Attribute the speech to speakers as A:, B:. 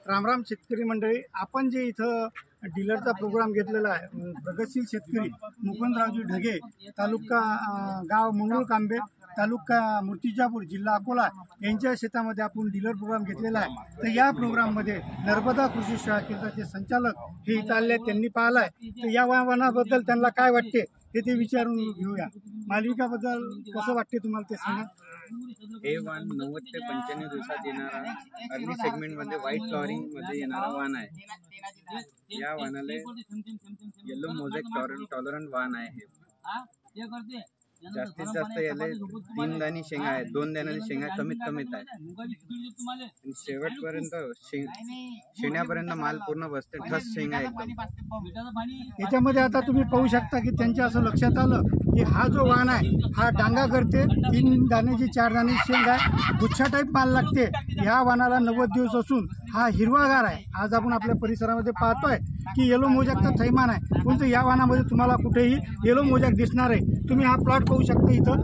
A: राम राम शेतकरी मंडळी, आपण जे इथं डीलरचा प्रोग्राम घेतलेला आहे, प्रगतशील शेतकरी मुकुंदरावजी ढगे, तालुका गाव मंगरुळ कांबे, तालुका मूर्तिजापूर, जिल्हा अकोला यांच्या शेतामध्ये आपण डीलर प्रोग्राम घेतलेला आहे। तर या प्रोग्राममध्ये नर्मदा कृषी सेवा केंद्राचे संचालक हे इथं आले, त्यांनी पाहिलाय। तर या वाहनाबद्दल त्यांना काय वाटते ते विचारून घेऊया। मालविकाबद्दल कसं वाटते तुम्हाला ते सांगा।
B: हे वाहन 90 ते 95 दिवसात येणारा अर्ली सेगमेंटमध्ये व्हाईट फ्लॉरिंग मध्ये येणारा वाहन आहे। या वाहनाला येलो मोझॅक टॉलरंट वाहन आहे। हे जास्तीत जास्त याला 3 दाणी शेंगा आहेत, 2 दाण्याची शेंगा कमीत कमीत आहे। शेवटपर्यंत शेण्यापर्यंत माल पूर्ण बसते, ठस शेंगा एकदम।
A: याच्यामध्ये आता तुम्ही पाहू शकता की त्यांच्या असं लक्षात आलं की हा जो वाहन आहे हा डांगा करते, 3 दाण्याची 4 दाण्याची शेंग आहे, गुच्छा टाईप माल लागते। ह्या वाहनाला 90 दिवस असून हा हिरवागार आहे। आज आपण आपल्या परिसरामध्ये पाहतोय की येलो मोजॅकचा थैमान आहे, परंतु या वाहनामध्ये तुम्हाला कुठेही येलो मोजॅक दिसणार आहे। तुम्ही हा प्लॉट पाहू शकता इथं।